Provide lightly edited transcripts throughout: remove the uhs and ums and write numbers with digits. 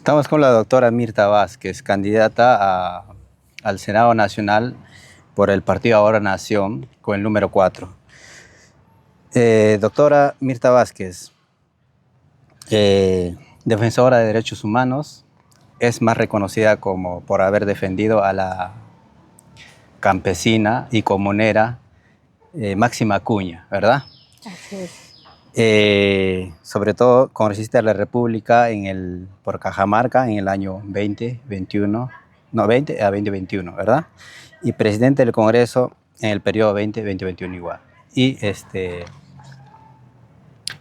Estamos con la doctora Mirta Vázquez, candidata al Senado Nacional por el partido Ahora Nación, con el número 4. Doctora Mirta Vázquez, defensora de derechos humanos, es más reconocida por haber defendido a la campesina y comunera Máxima Acuña, ¿verdad? Así es. Sobre todo congresista de la República por Cajamarca en el año 2021, no, 20 a 2021, ¿verdad? Y presidente del Congreso en el periodo 20-2021 igual. Y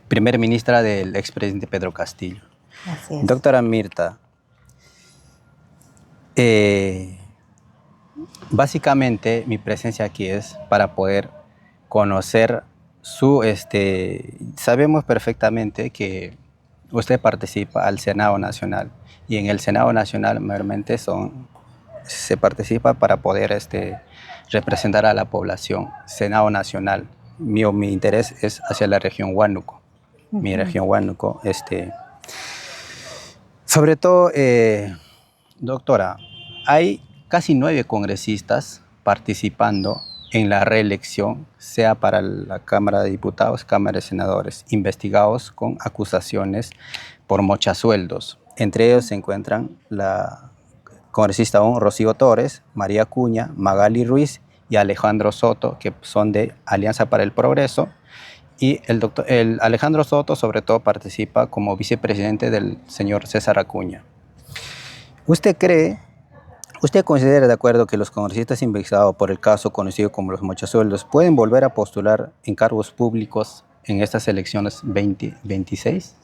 primer ministra del expresidente Pedro Castillo. Así es. Doctora Mirta, básicamente mi presencia aquí es para poder conocer sabemos perfectamente que usted participa al Senado Nacional y en el Senado Nacional mayormente se participa para poder representar a la población. Senado Nacional, mi interés es hacia la región Huánuco, mi región Huánuco. Sobre todo, doctora, hay casi 9 congresistas participando en la reelección, sea para la Cámara de Diputados, Cámara de Senadores, investigados con acusaciones por mochasueldos. Entre ellos se encuentran la congresista Rocío Torres, María Acuña, Magali Ruiz y Alejandro Soto, que son de Alianza para el Progreso. Y el Alejandro Soto, sobre todo, participa como vicepresidente del señor César Acuña. ¿Usted considera de acuerdo que los congresistas investigados por el caso conocido como los mochasueldos pueden volver a postular en cargos públicos en estas elecciones 2026?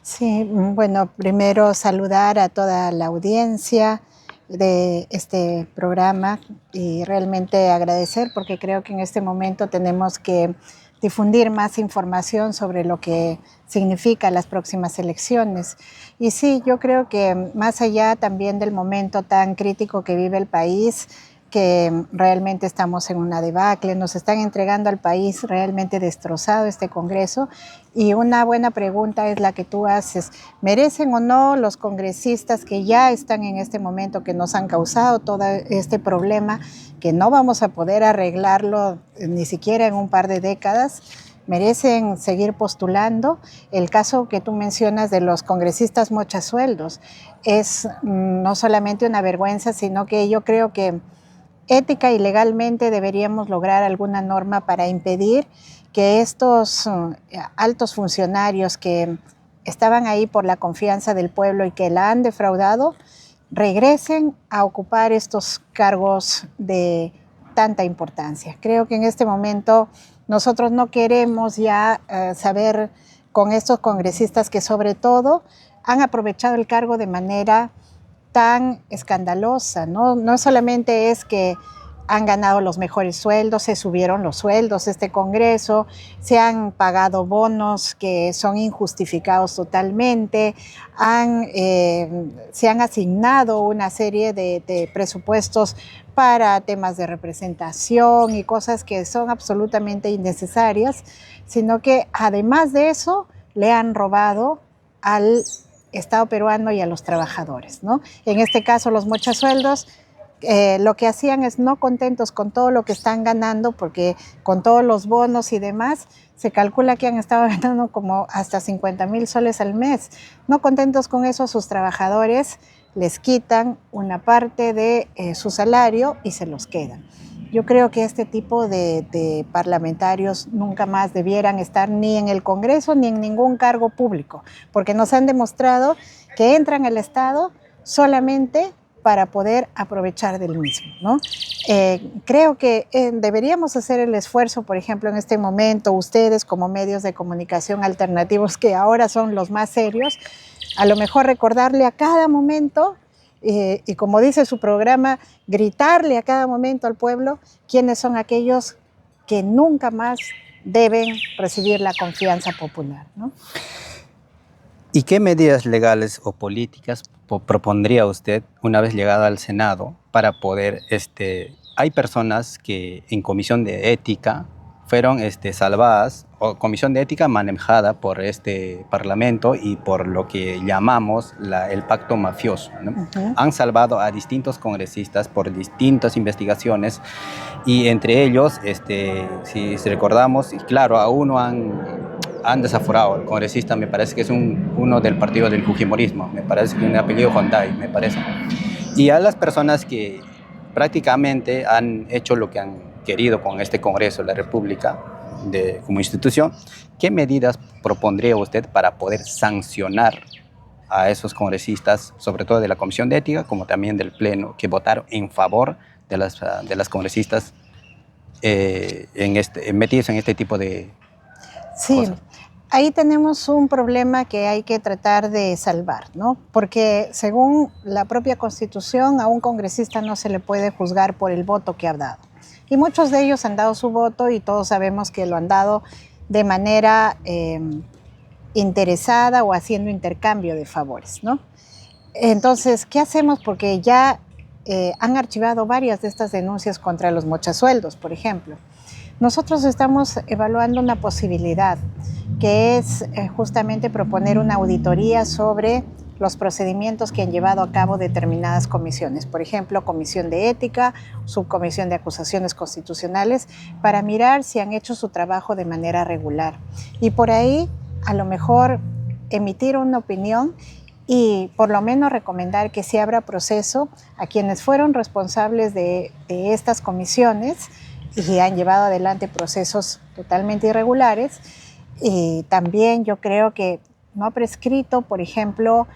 Sí, bueno, primero saludar a toda la audiencia de este programa y realmente agradecer porque creo que en este momento tenemos que difundir más información sobre lo que significa las próximas elecciones. Y sí, yo creo que más allá también del momento tan crítico que vive el país, que realmente estamos en una debacle, nos están entregando al país realmente destrozado este Congreso. Y una buena pregunta es la que tú haces: ¿merecen o no los congresistas que ya están en este momento, que nos han causado todo este problema, que no vamos a poder arreglarlo ni siquiera en un par de décadas? ¿Merecen seguir postulando? El caso que tú mencionas de los congresistas mochasueldos es no solamente una vergüenza, sino que yo creo que ética y legalmente deberíamos lograr alguna norma para impedir que estos altos funcionarios que estaban ahí por la confianza del pueblo y que la han defraudado, regresen a ocupar estos cargos de tanta importancia. Creo que en este momento nosotros no queremos ya saber con estos congresistas que sobre todo han aprovechado el cargo de manera tan escandalosa, ¿no? No solamente es que han ganado los mejores sueldos, se subieron los sueldos este Congreso, se han pagado bonos que son injustificados totalmente, se han asignado una serie de presupuestos para temas de representación y cosas que son absolutamente innecesarias, sino que además de eso le han robado al Estado peruano y a los trabajadores, ¿no? En este caso, los mochasueldos lo que hacían es, no contentos con todo lo que están ganando, porque con todos los bonos y demás, se calcula que han estado ganando como hasta 50,000 soles al mes. No contentos con eso, sus trabajadores les quitan una parte de su salario y se los quedan. Yo creo que este tipo de parlamentarios nunca más debieran estar ni en el Congreso ni en ningún cargo público, porque nos han demostrado que entran al Estado solamente para poder aprovechar del mismo, ¿no? Creo que deberíamos hacer el esfuerzo, por ejemplo, en este momento, ustedes como medios de comunicación alternativos, que ahora son los más serios, a lo mejor recordarle a cada momento y como dice su programa, gritarle a cada momento al pueblo quiénes son aquellos que nunca más deben recibir la confianza popular, ¿no? ¿Y qué medidas legales o políticas propondría usted una vez llegada al Senado para poder, hay personas que en comisión de ética fueron salvadas, o comisión de ética manejada por este parlamento y por lo que llamamos el pacto mafioso, ¿no? Han salvado a distintos congresistas por distintas investigaciones y entre ellos, si recordamos, y claro, a uno han desaforado. El congresista me parece que es uno del partido del Fujimorismo, me parece que un apellido Honday, me parece. Y a las personas que prácticamente han hecho lo que han querido con este Congreso de la República como institución, ¿qué medidas propondría usted para poder sancionar a esos congresistas, sobre todo de la Comisión de Ética, como también del Pleno, que votaron en favor de las congresistas metidos en este tipo de cosas? Ahí tenemos un problema que hay que tratar de salvar, ¿no? Porque según la propia Constitución, a un congresista no se le puede juzgar por el voto que ha dado. Y muchos de ellos han dado su voto y todos sabemos que lo han dado de manera interesada o haciendo intercambio de favores, ¿no? Entonces, ¿qué hacemos? Porque ya han archivado varias de estas denuncias contra los mochasueldos, por ejemplo. Nosotros estamos evaluando una posibilidad que es justamente proponer una auditoría sobre los procedimientos que han llevado a cabo determinadas comisiones, por ejemplo, Comisión de Ética, Subcomisión de Acusaciones Constitucionales, para mirar si han hecho su trabajo de manera regular. Y por ahí, a lo mejor, emitir una opinión y por lo menos recomendar que se abra proceso a quienes fueron responsables de estas comisiones y han llevado adelante procesos totalmente irregulares. Y también yo creo que no ha prescrito, por ejemplo,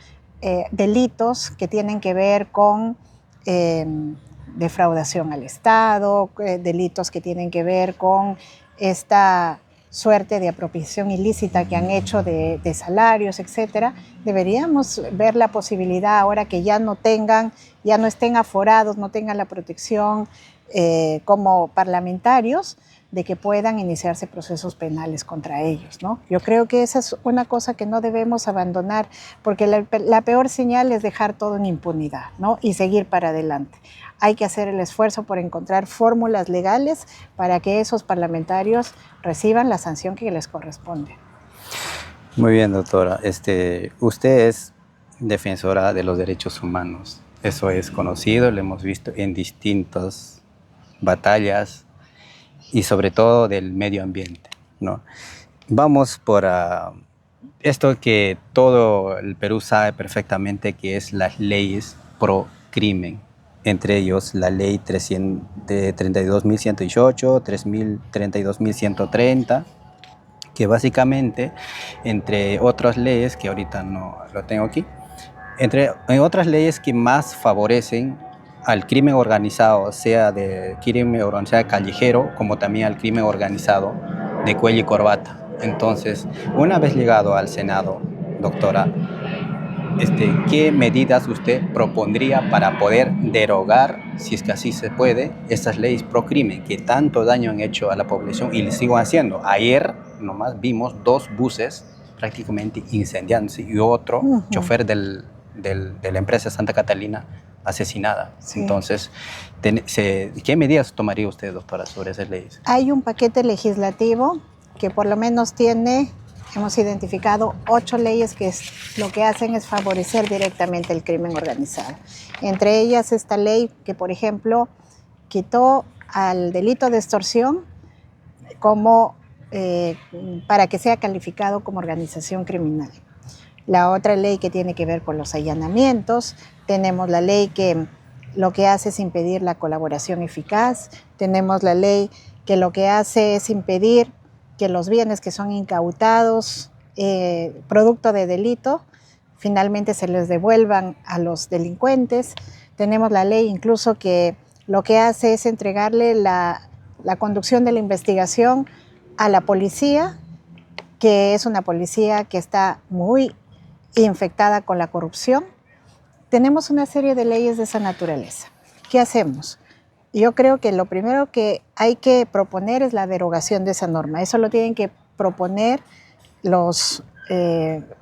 delitos que tienen que ver con defraudación al Estado, delitos que tienen que ver con esta suerte de apropiación ilícita que han hecho de salarios, etcétera. Deberíamos ver la posibilidad ahora que ya no estén aforados, no tengan la protección como parlamentarios, de que puedan iniciarse procesos penales contra ellos, ¿no? Yo creo que esa es una cosa que no debemos abandonar, porque la peor señal es dejar todo en impunidad, ¿no? Y seguir para adelante. Hay que hacer el esfuerzo por encontrar fórmulas legales para que esos parlamentarios reciban la sanción que les corresponde. Muy bien, doctora. Usted es defensora de los derechos humanos. Eso es conocido, lo hemos visto en distintas batallas y sobre todo del medio ambiente, ¿no? Vamos por esto que todo el Perú sabe perfectamente, que es las leyes pro crimen. Entre ellos la ley 32.118, 32.130, que básicamente, entre otras leyes, que ahorita no lo tengo aquí, entre otras leyes que más favorecen al crimen organizado, sea de crimen organizado callejero, como también al crimen organizado de cuello y corbata. Entonces, una vez llegado al Senado, doctora, ¿qué medidas usted propondría para poder derogar, si es que así se puede, estas leyes pro crimen que tanto daño han hecho a la población y le siguen haciendo? Ayer nomás vimos 2 buses prácticamente incendiándose y otro chofer de la empresa Santa Catalina asesinada. Sí. Entonces, ¿qué medidas tomaría usted, doctora, sobre esas leyes? Hay un paquete legislativo que por lo menos hemos identificado 8 leyes que lo que hacen es favorecer directamente el crimen organizado. Entre ellas esta ley que, por ejemplo, quitó al delito de extorsión para que sea calificado como organización criminal. La otra ley que tiene que ver con los allanamientos, tenemos la ley que lo que hace es impedir la colaboración eficaz, tenemos la ley que lo que hace es impedir que los bienes que son incautados producto de delito finalmente se les devuelvan a los delincuentes. Tenemos la ley incluso que lo que hace es entregarle la conducción de la investigación a la policía, que es una policía que está muy infectada con la corrupción. Tenemos una serie de leyes de esa naturaleza. ¿Qué hacemos? Yo creo que lo primero que hay que proponer es la derogación de esa norma. Eso lo tienen que proponer los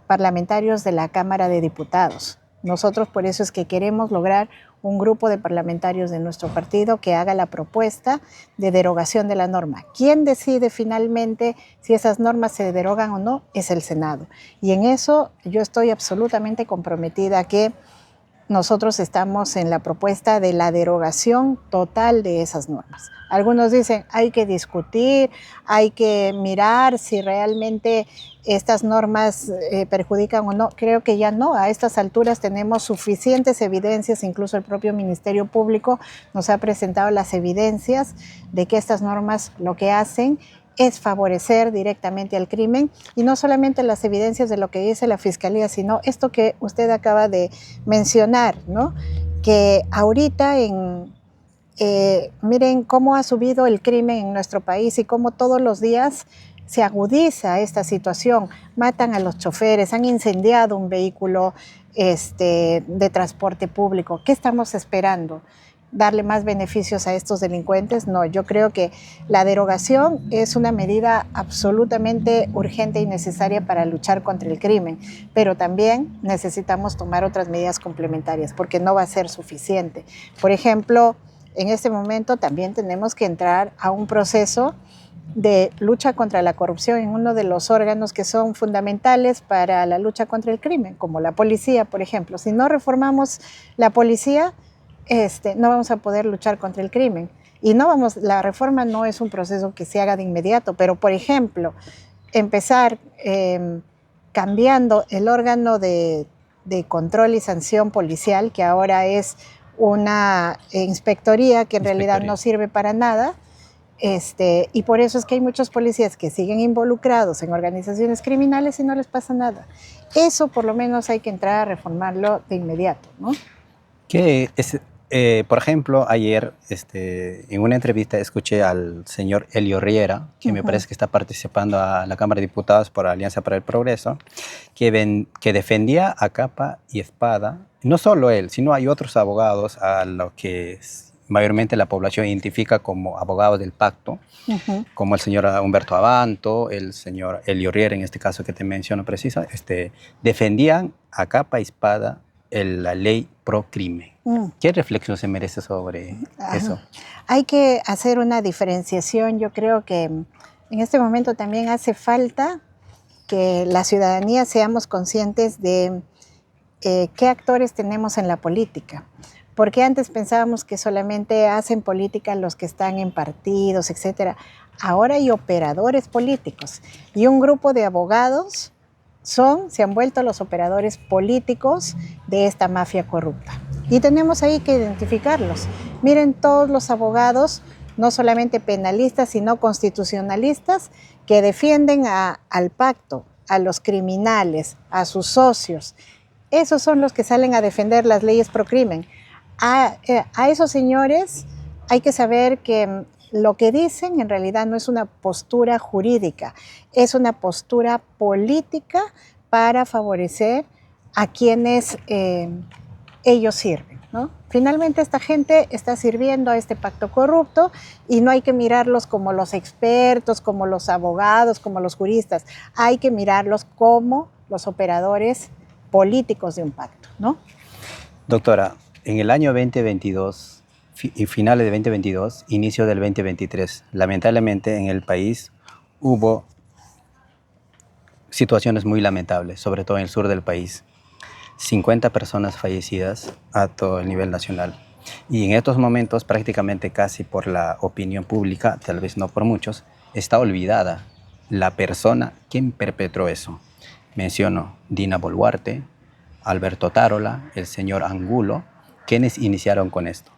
parlamentarios de la Cámara de Diputados. Nosotros por eso es que queremos lograr un grupo de parlamentarios de nuestro partido que haga la propuesta de derogación de la norma. ¿Quién decide finalmente si esas normas se derogan o no? Es el Senado. Y en eso yo estoy absolutamente comprometida a que nosotros estamos en la propuesta de la derogación total de esas normas. Algunos dicen, hay que discutir, hay que mirar si realmente estas normas perjudican o no. Creo que ya no, a estas alturas tenemos suficientes evidencias, incluso el propio Ministerio Público nos ha presentado las evidencias de que estas normas lo que hacen es favorecer directamente al crimen, y no solamente las evidencias de lo que dice la Fiscalía, sino esto que usted acaba de mencionar, ¿no? Que ahorita miren cómo ha subido el crimen en nuestro país y cómo todos los días se agudiza esta situación. Matan a los choferes, han incendiado un vehículo de transporte público. ¿Qué estamos esperando? ¿Darle más beneficios a estos delincuentes? No, yo creo que la derogación es una medida absolutamente urgente y necesaria para luchar contra el crimen, pero también necesitamos tomar otras medidas complementarias porque no va a ser suficiente. Por ejemplo, en este momento también tenemos que entrar a un proceso de lucha contra la corrupción en uno de los órganos que son fundamentales para la lucha contra el crimen, como la policía, por ejemplo. Si no reformamos la policía, no vamos a poder luchar contra el crimen. Y la reforma no es un proceso que se haga de inmediato, pero por ejemplo, empezar cambiando el órgano de control y sanción policial, que ahora es una inspectoría que en realidad no sirve para nada, y por eso es que hay muchos policías que siguen involucrados en organizaciones criminales y no les pasa nada. Eso por lo menos hay que entrar a reformarlo de inmediato, ¿no? Por ejemplo, ayer en una entrevista escuché al señor Elio Riera, que me parece que está participando a la Cámara de Diputados por Alianza para el Progreso, que defendía a capa y espada, no solo él, sino hay otros abogados a los que mayormente la población identifica como abogados del pacto, como el señor Humberto Abanto, el señor Elio Riera, en este caso que te menciono precisa, defendían a capa y espada la ley pro crimen. ¿Qué reflexión se merece sobre eso? Hay que hacer una diferenciación. Yo creo que en este momento también hace falta que la ciudadanía seamos conscientes de qué actores tenemos en la política. Porque antes pensábamos que solamente hacen política los que están en partidos, etcétera. Ahora hay operadores políticos y un grupo de abogados se han vuelto los operadores políticos de esta mafia corrupta. Y tenemos ahí que identificarlos. Miren todos los abogados, no solamente penalistas, sino constitucionalistas, que defienden al pacto, a los criminales, a sus socios. Esos son los que salen a defender las leyes pro crimen. A esos señores hay que saber que lo que dicen en realidad no es una postura jurídica, es una postura política para favorecer a quienes ellos sirven, ¿no? Finalmente esta gente está sirviendo a este pacto corrupto y no hay que mirarlos como los expertos, como los abogados, como los juristas. Hay que mirarlos como los operadores políticos de un pacto, ¿no? Doctora, en el año 2022 y finales de 2022, inicio del 2023, lamentablemente en el país hubo situaciones muy lamentables, sobre todo en el sur del país. 50 personas fallecidas a todo el nivel nacional. Y en estos momentos, prácticamente casi por la opinión pública, tal vez no por muchos, está olvidada la persona quien perpetró eso. Menciono Dina Boluarte, Alberto Tarola, el señor Angulo, quienes iniciaron con esto.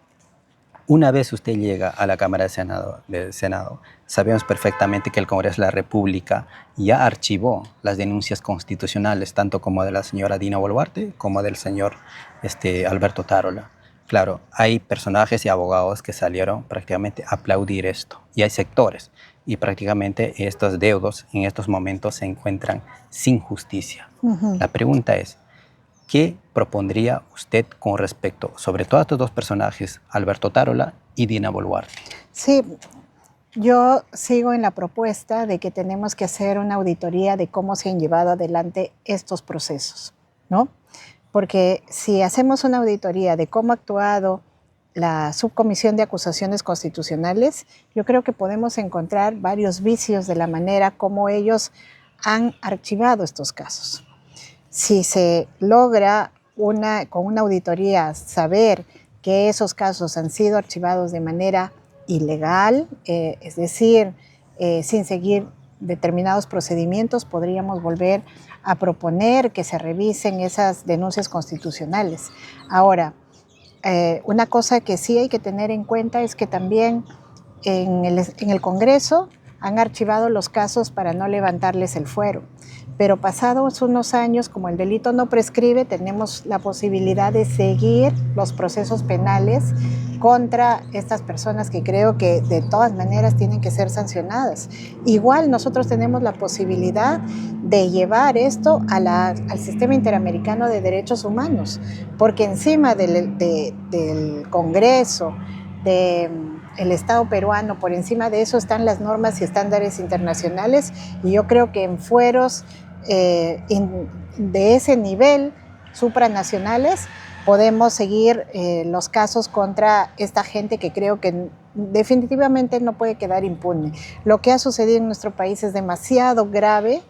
Una vez usted llega a la Cámara del Senado, sabemos perfectamente que el Congreso de la República ya archivó las denuncias constitucionales, tanto como de la señora Dina Boluarte como del señor Alberto Tarola. Claro, hay personajes y abogados que salieron prácticamente a aplaudir esto, y hay sectores, y prácticamente estos deudos en estos momentos se encuentran sin justicia. La pregunta es, ¿qué propondría usted con respecto, sobre todo a estos dos personajes, Alberto Tarola y Dina Boluarte? Sí, yo sigo en la propuesta de que tenemos que hacer una auditoría de cómo se han llevado adelante estos procesos, ¿no? porque si hacemos una auditoría de cómo ha actuado la Subcomisión de Acusaciones Constitucionales, yo creo que podemos encontrar varios vicios de la manera como ellos han archivado estos casos. Si se logra con una auditoría saber que esos casos han sido archivados de manera ilegal, es decir, sin seguir determinados procedimientos, podríamos volver a proponer que se revisen esas denuncias constitucionales. Ahora, una cosa que sí hay que tener en cuenta es que también en el Congreso han archivado los casos para no levantarles el fuero. Pero pasados unos años, como el delito no prescribe, tenemos la posibilidad de seguir los procesos penales contra estas personas que creo que de todas maneras tienen que ser sancionadas. Igual nosotros tenemos la posibilidad de llevar esto al Sistema Interamericano de Derechos Humanos, porque encima del Congreso, el Estado peruano, por encima de eso están las normas y estándares internacionales, y yo creo que en fueros de ese nivel, supranacionales, podemos seguir los casos contra esta gente que creo que definitivamente no puede quedar impune. Lo que ha sucedido en nuestro país es demasiado grave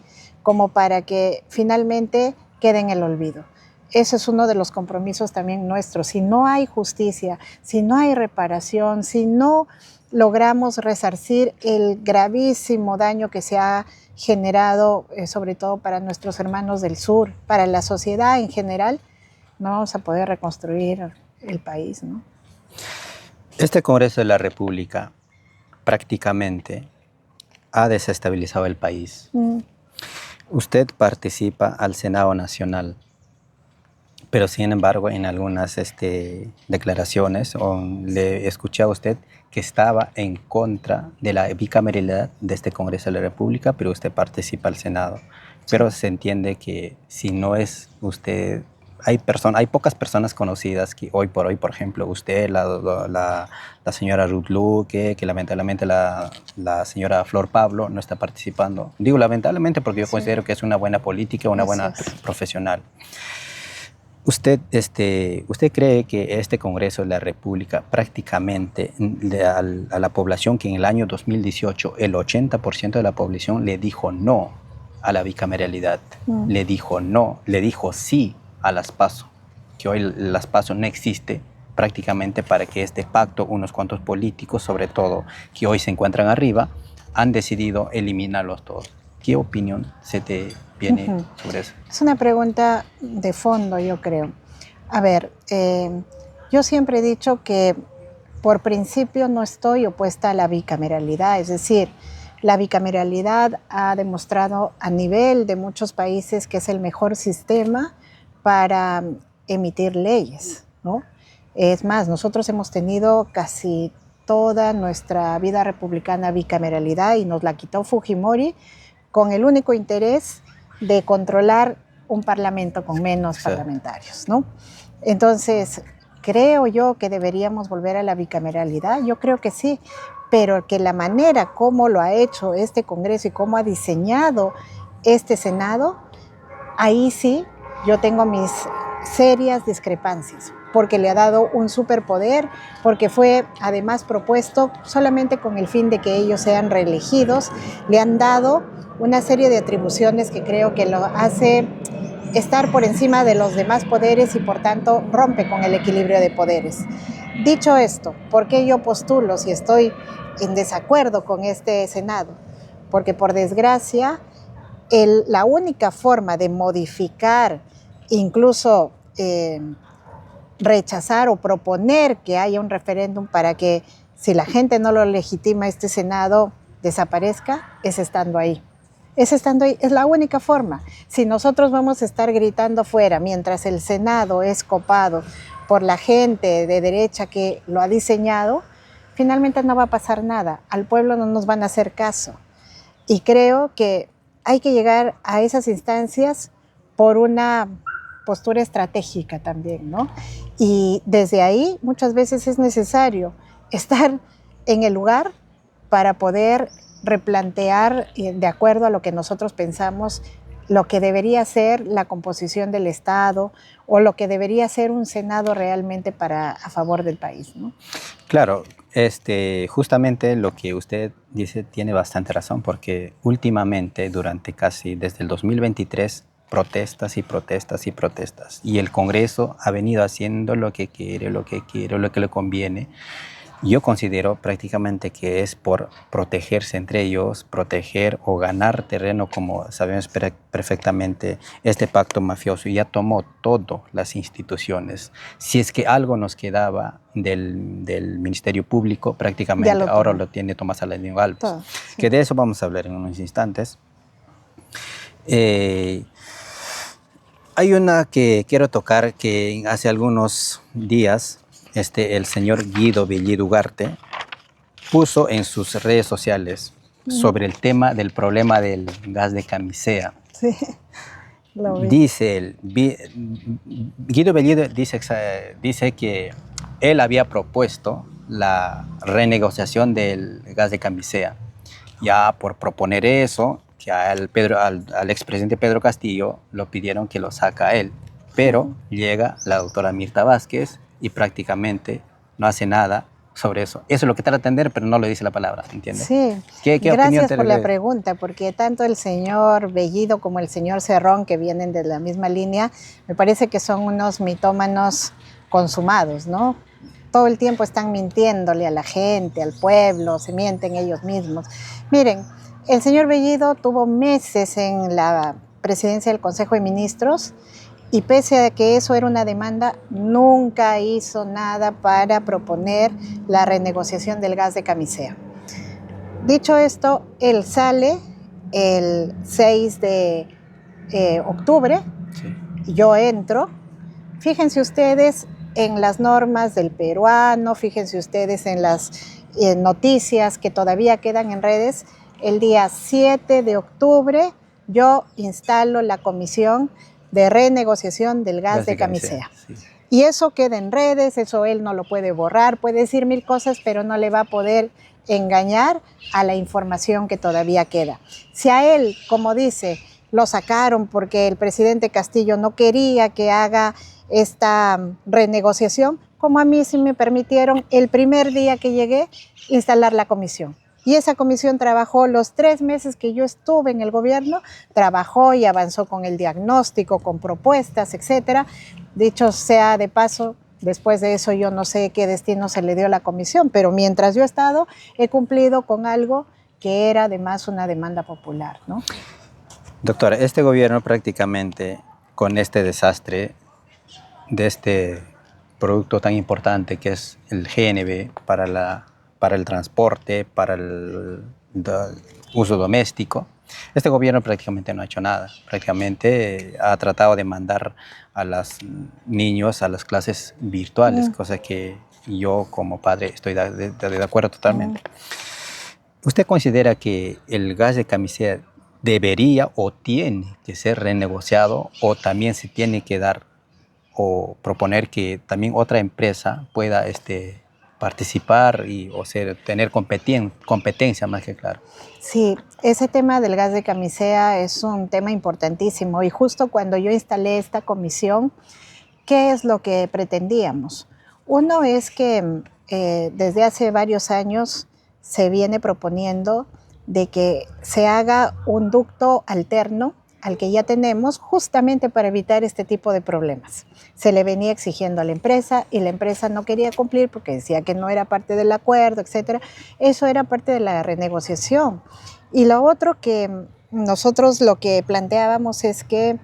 como para que finalmente quede en el olvido. Ese es uno de los compromisos también nuestros. Si no hay justicia, si no hay reparación, si no logramos resarcir el gravísimo daño que se ha generado, sobre todo para nuestros hermanos del sur, para la sociedad en general, no vamos a poder reconstruir el país, ¿no? Este Congreso de la República prácticamente ha desestabilizado el país. Usted participa al Senado Nacional, pero sin embargo en algunas declaraciones le escuché a usted que estaba en contra de la bicameralidad de este Congreso de la República, pero usted participa al Senado. Pero se entiende que si no es usted, hay pocas personas conocidas que hoy por hoy, por ejemplo, usted, la señora Ruth Luque, que lamentablemente la señora Flor Pablo no está participando. Digo lamentablemente porque yo considero que es una buena política, una buena profesional. ¿Usted cree que este Congreso de la República prácticamente a la población que en el año 2018 el 80% de la población le dijo no a la bicameralidad, le dijo no, le dijo sí a las PASO, que hoy las PASO no existe prácticamente para que este pacto, unos cuantos políticos sobre todo, que hoy se encuentran arriba, han decidido eliminarlos todos? ¿Qué opinión se te viene sobre eso? Es una pregunta de fondo, yo creo. A ver, yo siempre he dicho que por principio no estoy opuesta a la bicameralidad, es decir, la bicameralidad ha demostrado a nivel de muchos países que es el mejor sistema para emitir leyes, ¿no? Es más, nosotros hemos tenido casi toda nuestra vida republicana bicameralidad y nos la quitó Fujimori con el único interés de controlar un parlamento con menos parlamentarios, ¿no? Entonces, ¿creo yo que deberíamos volver a la bicameralidad? Yo creo que sí, pero que la manera como lo ha hecho este Congreso y cómo ha diseñado este Senado, ahí sí yo tengo mis serias discrepancias, porque le ha dado un superpoder, porque fue además propuesto solamente con el fin de que ellos sean reelegidos, le han dado una serie de atribuciones que creo que lo hace estar por encima de los demás poderes y por tanto rompe con el equilibrio de poderes. Dicho esto, ¿por qué yo postulo si estoy en desacuerdo con este Senado? Porque por desgracia, la única forma de modificar, incluso rechazar o proponer que haya un referéndum para que, si la gente no lo legitima, este Senado desaparezca, es estando ahí. Es estando ahí, es la única forma. Si nosotros vamos a estar gritando fuera mientras el Senado es copado por la gente de derecha que lo ha diseñado, finalmente no va a pasar nada. Al pueblo no nos van a hacer caso. Y creo que hay que llegar a esas instancias por una postura estratégica también, ¿no? Y desde ahí muchas veces es necesario estar en el lugar para poder replantear, de acuerdo a lo que nosotros pensamos, lo que debería ser la composición del Estado o lo que debería ser un Senado realmente a favor del país, ¿no? Claro, justamente lo que usted dice tiene bastante razón, porque últimamente, desde el 2023, protestas y protestas y protestas, y el Congreso ha venido haciendo lo que quiere, lo que le conviene. Yo considero prácticamente que es por protegerse entre ellos, proteger o ganar terreno, como sabemos perfectamente, este pacto mafioso ya tomó todas las instituciones. Si es que algo nos quedaba del Ministerio Público, prácticamente ahora lo tiene Tomás Aladino Alves, Todo, sí. que de eso vamos a hablar en unos instantes. Hay una que quiero tocar que hace algunos días el señor Guido Bellido Ugarte puso en sus redes sociales sobre el tema del problema del gas de camisea. Sí, lo vi. Dice él, Guido Bellido dice que él había propuesto la renegociación del gas de camisea. Ya por proponer eso, que al expresidente Pedro Castillo lo pidieron que lo saca a él. Pero llega la doctora Mirta Vázquez y prácticamente no hace nada sobre eso. Eso es lo que trata de entender, pero no le dice la palabra, ¿entiendes? Sí, ¿Qué gracias por la pregunta, porque tanto el señor Bellido como el señor Cerrón, que vienen de la misma línea, me parece que son unos mitómanos consumados, ¿no? Todo el tiempo están mintiéndole a la gente, al pueblo, se mienten ellos mismos. Miren, el señor Bellido tuvo meses en la presidencia del Consejo de Ministros y pese a que eso era una demanda, nunca hizo nada para proponer la renegociación del gas de camisea. Dicho esto, él sale el 6 de octubre, sí. Yo entro. Fíjense ustedes en las normas del peruano, fíjense ustedes en las noticias que todavía quedan en redes. El día 7 de octubre yo instalo la comisión de renegociación del gas de camisea. Sí. Y eso queda en redes, eso él no lo puede borrar, puede decir mil cosas, pero no le va a poder engañar a la información que todavía queda. Si a él, como dice, lo sacaron porque el presidente Castillo no quería que haga esta renegociación, como a mí sí me permitieron el primer día que llegué instalar la comisión. Y esa comisión trabajó los 3 meses que yo estuve en el gobierno, trabajó y avanzó con el diagnóstico, con propuestas, etcétera. Dicho sea de paso, después de eso yo no sé qué destino se le dio a la comisión, pero mientras yo he estado, he cumplido con algo que era además una demanda popular, ¿no? Doctora, este gobierno prácticamente con este desastre de este producto tan importante que es el GNV para el transporte, para el uso doméstico, este gobierno prácticamente no ha hecho nada. Prácticamente ha tratado de mandar a los niños a las clases virtuales, cosa que yo como padre estoy de acuerdo totalmente. ¿Usted considera que el gas de camisea debería o tiene que ser renegociado o también se tiene que dar o proponer que también otra empresa pueda participar tener competencia más que claro? Sí, ese tema del gas de camisea es un tema importantísimo y justo cuando yo instalé esta comisión, ¿qué es lo que pretendíamos? Uno es que desde hace varios años se viene proponiendo de que se haga un ducto alterno al que ya tenemos justamente para evitar este tipo de problemas. Se le venía exigiendo a la empresa y la empresa no quería cumplir porque decía que no era parte del acuerdo, etcétera. Eso era parte de la renegociación. Y lo otro que nosotros lo que planteábamos es que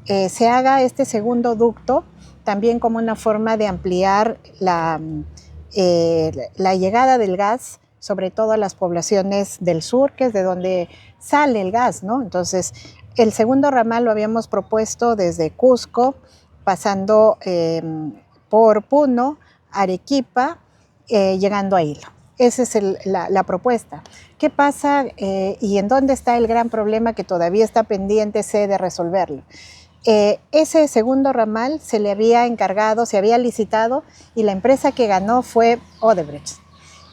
se haga este segundo ducto también como una forma de ampliar la llegada del gas, sobre todo a las poblaciones del sur, que es de donde sale el gas, ¿no? Entonces, el segundo ramal lo habíamos propuesto desde Cusco, pasando por Puno, Arequipa, llegando a Hilo. Esa es la propuesta. ¿Qué pasa y en dónde está el gran problema que todavía está pendiente de resolverlo? Ese segundo ramal se le había encargado, se había licitado y la empresa que ganó fue Odebrecht.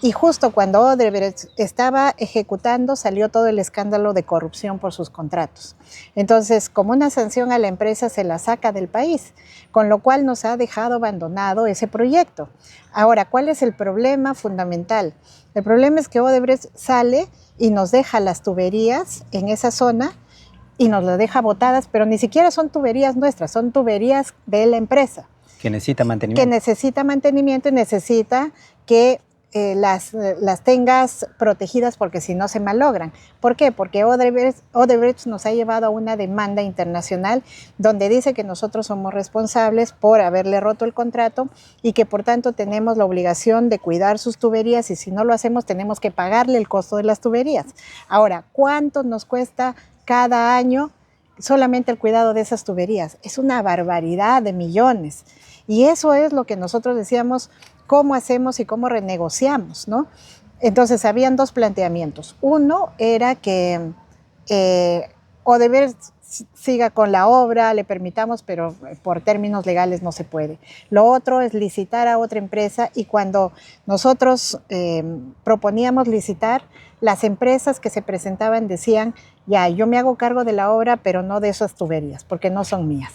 Y justo cuando Odebrecht estaba ejecutando, salió todo el escándalo de corrupción por sus contratos. Entonces, como una sanción a la empresa, se la saca del país, con lo cual nos ha dejado abandonado ese proyecto. Ahora, ¿cuál es el problema fundamental? El problema es que Odebrecht sale y nos deja las tuberías en esa zona y nos las deja botadas, pero ni siquiera son tuberías nuestras, son tuberías de la empresa. Que necesita mantenimiento. Que necesita mantenimiento y necesita que las tengas protegidas porque si no se malogran. ¿Por qué? Porque Odebrecht nos ha llevado a una demanda internacional donde dice que nosotros somos responsables por haberle roto el contrato y que por tanto tenemos la obligación de cuidar sus tuberías y si no lo hacemos tenemos que pagarle el costo de las tuberías. Ahora, ¿cuánto nos cuesta cada año solamente el cuidado de esas tuberías? Es una barbaridad de millones. Y eso es lo que nosotros decíamos, cómo hacemos y cómo renegociamos, ¿no? Entonces, habían dos planteamientos. Uno era que Odebrecht siga con la obra, le permitamos, pero por términos legales no se puede. Lo otro es licitar a otra empresa y cuando nosotros proponíamos licitar, las empresas que se presentaban decían, ya, yo me hago cargo de la obra, pero no de esas tuberías, porque no son mías.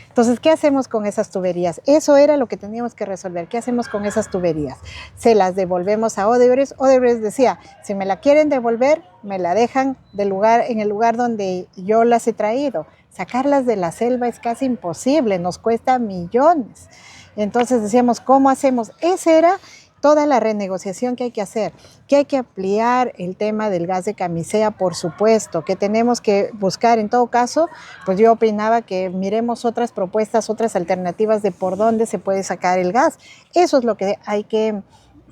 Entonces, ¿qué hacemos con esas tuberías? Eso era lo que teníamos que resolver. ¿Qué hacemos con esas tuberías? Se las devolvemos a Odebrecht. Odebrecht decía, si me la quieren devolver, me la dejan en el lugar donde yo las he traído. Sacarlas de la selva es casi imposible, nos cuesta millones. Entonces decíamos, ¿cómo hacemos? Esa era toda la renegociación que hay que hacer, que hay que ampliar el tema del gas de camisea, por supuesto, que tenemos que buscar, en todo caso, pues yo opinaba que miremos otras propuestas, otras alternativas de por dónde se puede sacar el gas. Eso es lo que hay que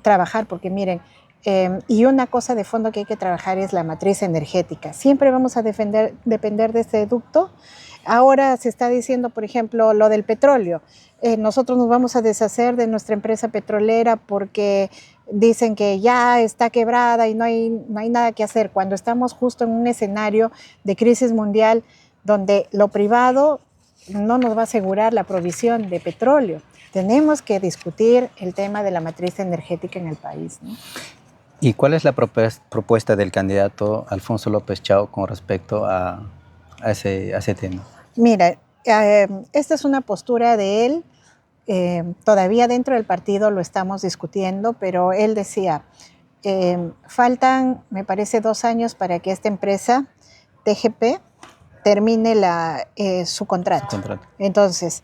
trabajar, porque miren, y una cosa de fondo que hay que trabajar es la matriz energética. Siempre vamos a depender de este ducto. Ahora se está diciendo, por ejemplo, lo del petróleo. Nosotros nos vamos a deshacer de nuestra empresa petrolera porque dicen que ya está quebrada y no hay nada que hacer, cuando estamos justo en un escenario de crisis mundial donde lo privado no nos va a asegurar la provisión de petróleo. Tenemos que discutir el tema de la matriz energética en el país, ¿no? ¿Y cuál es la propuesta del candidato Alfonso López Chao con respecto a ese tema? Mira, esta es una postura de él. Todavía dentro del partido lo estamos discutiendo, pero él decía, faltan, me parece, 2 años para que esta empresa, TGP, termine su contrato. Entonces,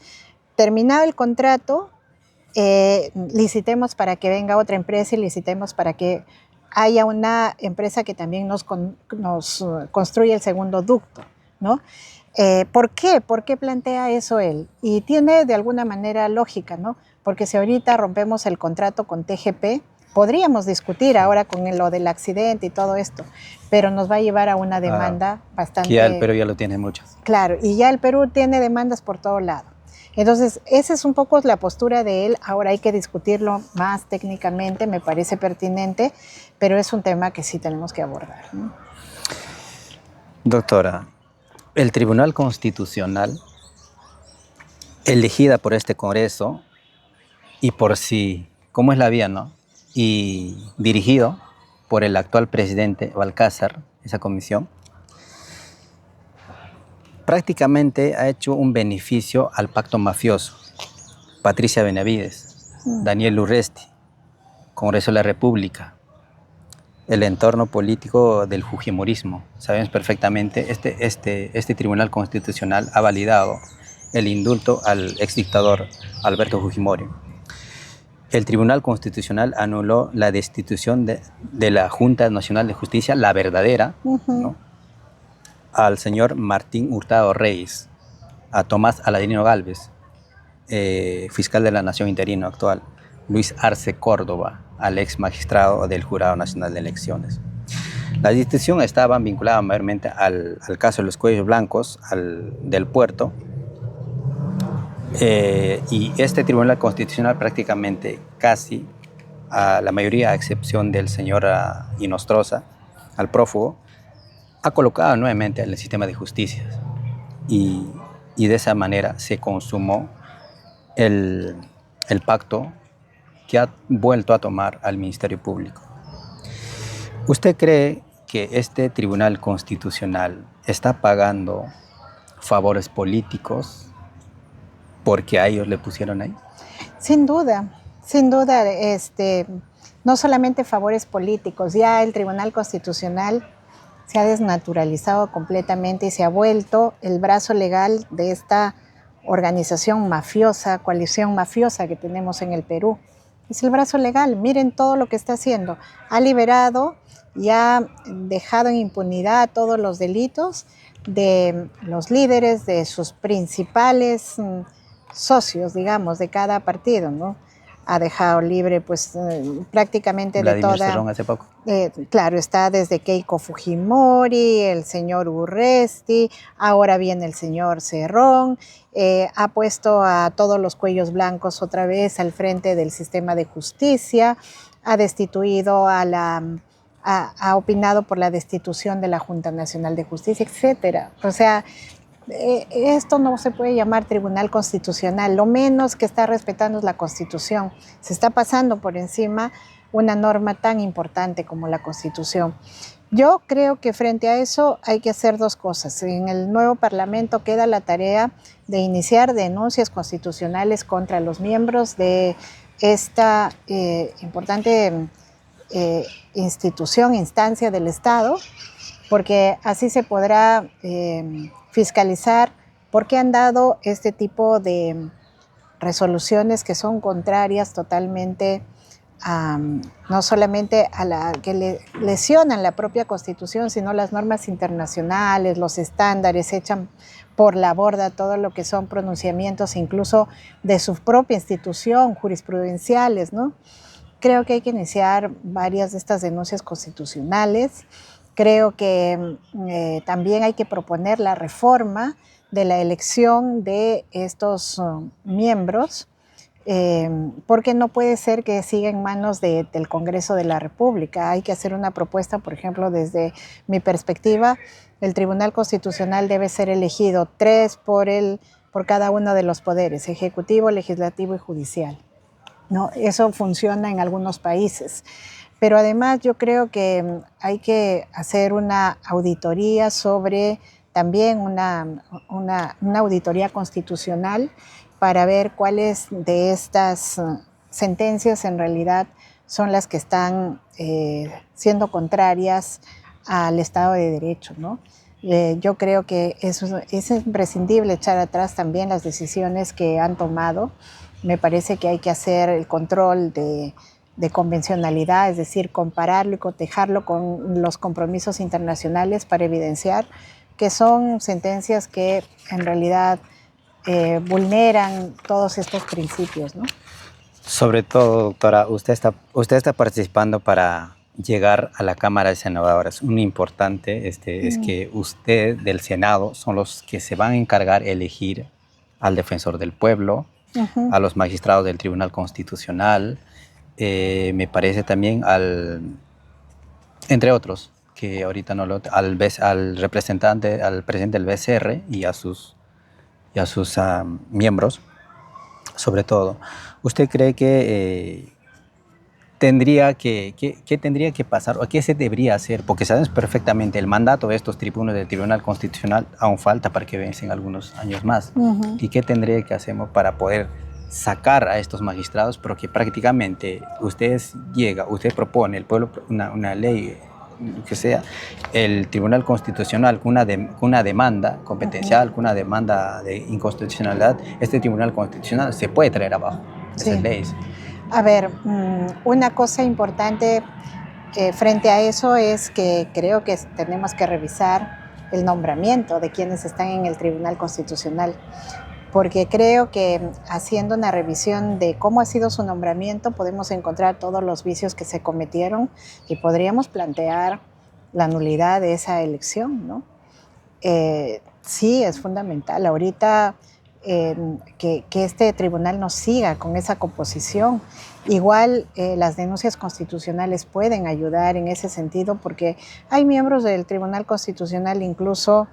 terminado el contrato, licitemos para que venga otra empresa y licitemos para que haya una empresa que también nos construya el segundo ducto, ¿no? ¿Por qué? ¿Por qué plantea eso él? Y tiene de alguna manera lógica, ¿no? Porque si ahorita rompemos el contrato con TGP, podríamos discutir ahora con lo del accidente y todo esto, pero nos va a llevar a una demanda bastante... Que ya el Perú ya lo tiene muchas. Claro, y ya el Perú tiene demandas por todo lado. Entonces, esa es un poco la postura de él. Ahora hay que discutirlo más técnicamente, me parece pertinente, pero es un tema que sí tenemos que abordar, ¿no? Doctora, el Tribunal Constitucional, elegida por este Congreso y por sí, ¿cómo es la vía, no? Y dirigido por el actual presidente Balcázar, esa comisión, prácticamente ha hecho un beneficio al pacto mafioso. Patricia Benavides, Daniel Urresti, Congreso de la República, el entorno político del fujimorismo. Sabemos perfectamente, este Tribunal Constitucional ha validado el indulto al exdictador Alberto Fujimori. El Tribunal Constitucional anuló la destitución de la Junta Nacional de Justicia, la verdadera, ¿no?, al señor Martín Hurtado Reyes, a Tomás Aladino Gálvez, fiscal de la Nación interino actual, Luis Arce Córdoba, al ex magistrado del Jurado Nacional de Elecciones. La destitución estaba vinculada mayormente al caso de los cuellos blancos, del puerto, y este Tribunal Constitucional prácticamente casi, a la mayoría a excepción del señor Inostroza, al prófugo, ha colocado nuevamente en el sistema de justicia y de esa manera se consumó el pacto que ha vuelto a tomar al Ministerio Público. ¿Usted cree que este Tribunal Constitucional está pagando favores políticos porque a ellos le pusieron ahí? Sin duda, no solamente favores políticos, ya el Tribunal Constitucional se ha desnaturalizado completamente y se ha vuelto el brazo legal de esta organización mafiosa, coalición mafiosa que tenemos en el Perú. Es el brazo legal, miren todo lo que está haciendo. Ha liberado y ha dejado en impunidad todos los delitos de los líderes, de sus principales socios, digamos, de cada partido, ¿no? Ha dejado libre, pues, prácticamente de Vladimir toda... Cerrón hace poco. Claro, está desde Keiko Fujimori, el señor Urresti, ahora viene el señor Cerrón, ha puesto a todos los cuellos blancos otra vez al frente del sistema de justicia, ha destituido ha opinado por la destitución de la Junta Nacional de Justicia, etcétera. O sea, esto no se puede llamar Tribunal Constitucional, lo menos que está respetando es la Constitución. Se está pasando por encima una norma tan importante como la Constitución. Yo creo que frente a eso hay que hacer dos cosas. En el nuevo Parlamento queda la tarea de iniciar denuncias constitucionales contra los miembros de esta importante institución, instancia del Estado, porque así se podrá fiscalizar por qué han dado este tipo de resoluciones que son contrarias totalmente no solamente a la que lesionan la propia Constitución, sino las normas internacionales, los estándares, echan por la borda todo lo que son pronunciamientos incluso de su propia institución, jurisprudenciales, ¿no? Creo que hay que iniciar varias de estas denuncias constitucionales. Creo que también hay que proponer la reforma de la elección de estos miembros, porque no puede ser que siga en manos del Congreso de la República. Hay que hacer una propuesta, por ejemplo, desde mi perspectiva, el Tribunal Constitucional debe ser elegido 3 por cada uno de los poderes, ejecutivo, legislativo y judicial. ¿No? Eso funciona en algunos países. Pero además yo creo que hay que hacer una auditoría sobre también una auditoría constitucional para ver cuáles de estas sentencias en realidad son las que están siendo contrarias al Estado de Derecho, ¿no? Yo creo que es imprescindible echar atrás también las decisiones que han tomado. Me parece que hay que hacer el control de convencionalidad, es decir, compararlo y cotejarlo con los compromisos internacionales para evidenciar que son sentencias que en realidad vulneran todos estos principios, ¿no? Sobre todo, doctora, usted está participando para llegar a la Cámara de Senadores. Un importante es que usted del Senado son los que se van a encargar de elegir al defensor del pueblo, a los magistrados del Tribunal Constitucional, me parece también entre otros, que ahorita no al representante, al presidente del BCR y a sus miembros, sobre todo. ¿Usted cree que qué tendría que pasar o qué se debería hacer? Porque sabemos perfectamente el mandato de estos tribunos del Tribunal Constitucional aún falta para que vencen algunos años más. ¿Y qué tendría que hacer para poder sacar a estos magistrados? Porque prácticamente usted propone, el pueblo, una ley que sea el Tribunal Constitucional con una demanda competencial, con una demanda de inconstitucionalidad, este Tribunal Constitucional se puede traer abajo esas leyes. A ver, una cosa importante frente a eso es que creo que tenemos que revisar el nombramiento de quienes están en el Tribunal Constitucional, porque creo que haciendo una revisión de cómo ha sido su nombramiento podemos encontrar todos los vicios que se cometieron y podríamos plantear la nulidad de esa elección, ¿no? Sí, es fundamental. Ahorita que este tribunal no siga con esa composición. Igual las denuncias constitucionales pueden ayudar en ese sentido porque hay miembros del Tribunal Constitucional incluso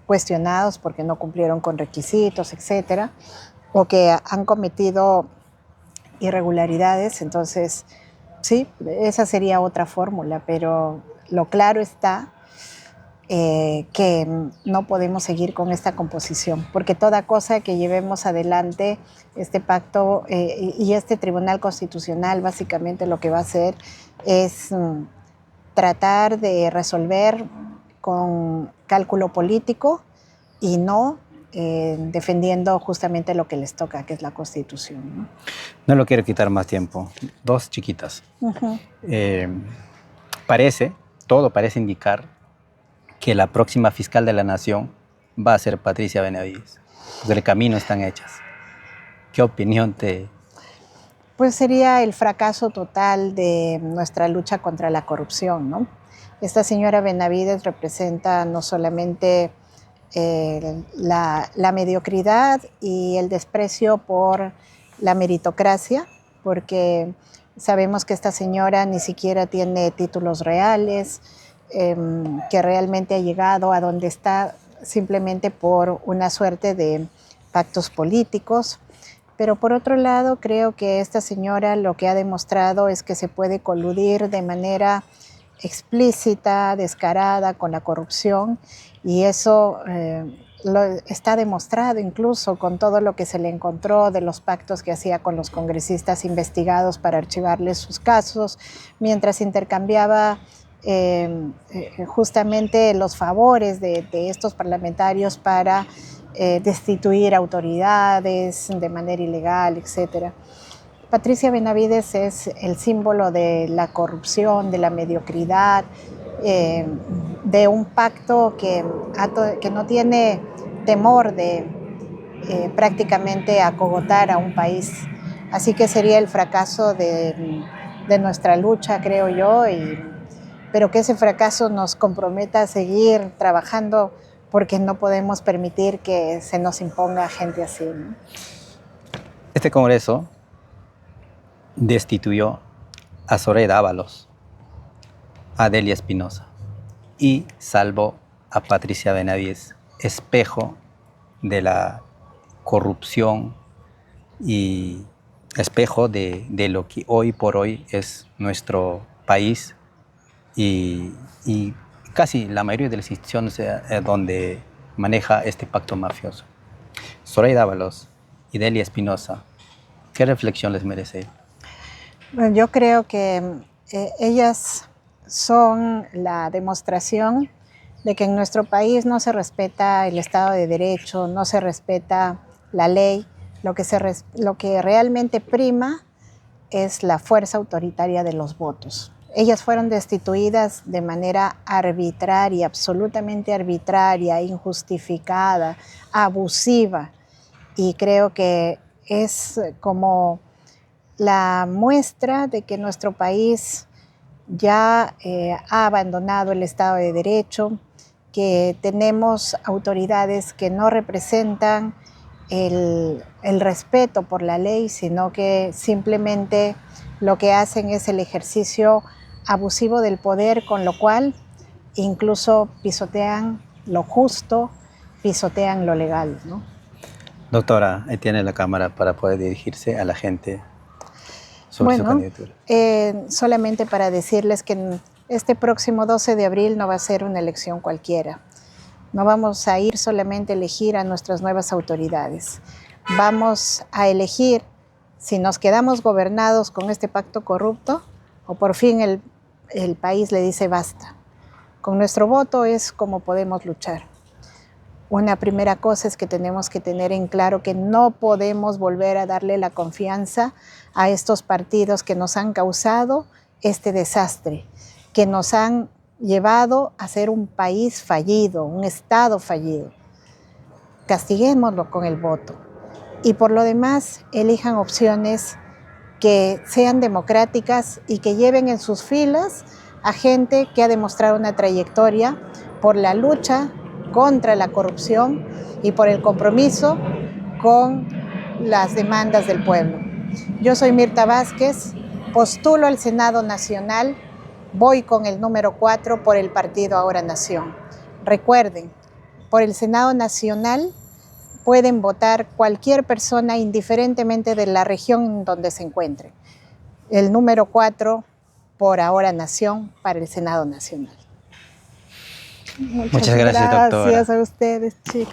cuestionados porque no cumplieron con requisitos, etcétera, o que han cometido irregularidades. Entonces, Sí, esa sería otra fórmula, pero lo claro está que no podemos seguir con esta composición, porque toda cosa que llevemos adelante, este pacto y este Tribunal Constitucional básicamente lo que va a hacer es tratar de resolver con cálculo político y no defendiendo justamente lo que les toca, que es la Constitución, ¿no? No lo quiero quitar más tiempo. Dos chiquitas. Eh, todo parece indicar que la próxima fiscal de la Nación va a ser Patricia Benavides. Pues el camino están hechas. ¿Qué opinión te...? Pues sería el fracaso total de nuestra lucha contra la corrupción, ¿no? Esta señora Benavides representa no solamente la mediocridad y el desprecio por la meritocracia, porque sabemos que esta señora ni siquiera tiene títulos reales, que realmente ha llegado a donde está simplemente por una suerte de pactos políticos. Pero por otro lado, creo que esta señora lo que ha demostrado es que se puede coludir de manera explícita, descarada con la corrupción, y eso está demostrado incluso con todo lo que se le encontró de los pactos que hacía con los congresistas investigados para archivarles sus casos, mientras intercambiaba justamente los favores de estos parlamentarios para destituir autoridades de manera ilegal, etc. Patricia Benavides es el símbolo de la corrupción, de la mediocridad, de un pacto que no tiene temor de prácticamente acogotar a un país. Así que sería el fracaso de nuestra lucha, creo yo, pero que ese fracaso nos comprometa a seguir trabajando, porque no podemos permitir que se nos imponga gente así, ¿no? Este Congreso destituyó a Zoraida Ábalos, a Delia Espinosa y salvó a Patricia Benavides, espejo de la corrupción y espejo de lo que hoy por hoy es nuestro país y casi la mayoría de las instituciones donde maneja este pacto mafioso. Zoraida Ábalos y Delia Espinosa, ¿qué reflexión les merece? Bueno, yo creo que ellas son la demostración de que en nuestro país no se respeta el Estado de Derecho, no se respeta la ley. Lo que realmente prima es la fuerza autoritaria de los votos. Ellas fueron destituidas de manera arbitraria, absolutamente arbitraria, injustificada, abusiva, y creo que es como la muestra de que nuestro país ya ha abandonado el Estado de Derecho, que tenemos autoridades que no representan el respeto por la ley, sino que simplemente lo que hacen es el ejercicio abusivo del poder, con lo cual incluso pisotean lo justo, pisotean lo legal, ¿no? Doctora, ahí tiene la cámara para poder dirigirse a la gente sobre su candidatura. Solamente para decirles que este próximo 12 de abril no va a ser una elección cualquiera. No vamos a ir solamente a elegir a nuestras nuevas autoridades. Vamos a elegir si nos quedamos gobernados con este pacto corrupto o por fin el país le dice basta. Con nuestro voto es como podemos luchar. Una primera cosa es que tenemos que tener en claro que no podemos volver a darle la confianza a estos partidos que nos han causado este desastre, que nos han llevado a ser un país fallido, un Estado fallido. Castiguémoslo con el voto. Y por lo demás, elijan opciones que sean democráticas y que lleven en sus filas a gente que ha demostrado una trayectoria por la lucha contra la corrupción y por el compromiso con las demandas del pueblo. Yo soy Mirta Vázquez, postulo al Senado Nacional, voy con el número 4 por el partido Ahora Nación. Recuerden, por el Senado Nacional pueden votar cualquier persona indiferentemente de la región en donde se encuentren. el número 4, por ahora Nación, para el Senado Nacional. Muchas gracias, doctora. Gracias a ustedes, chicos.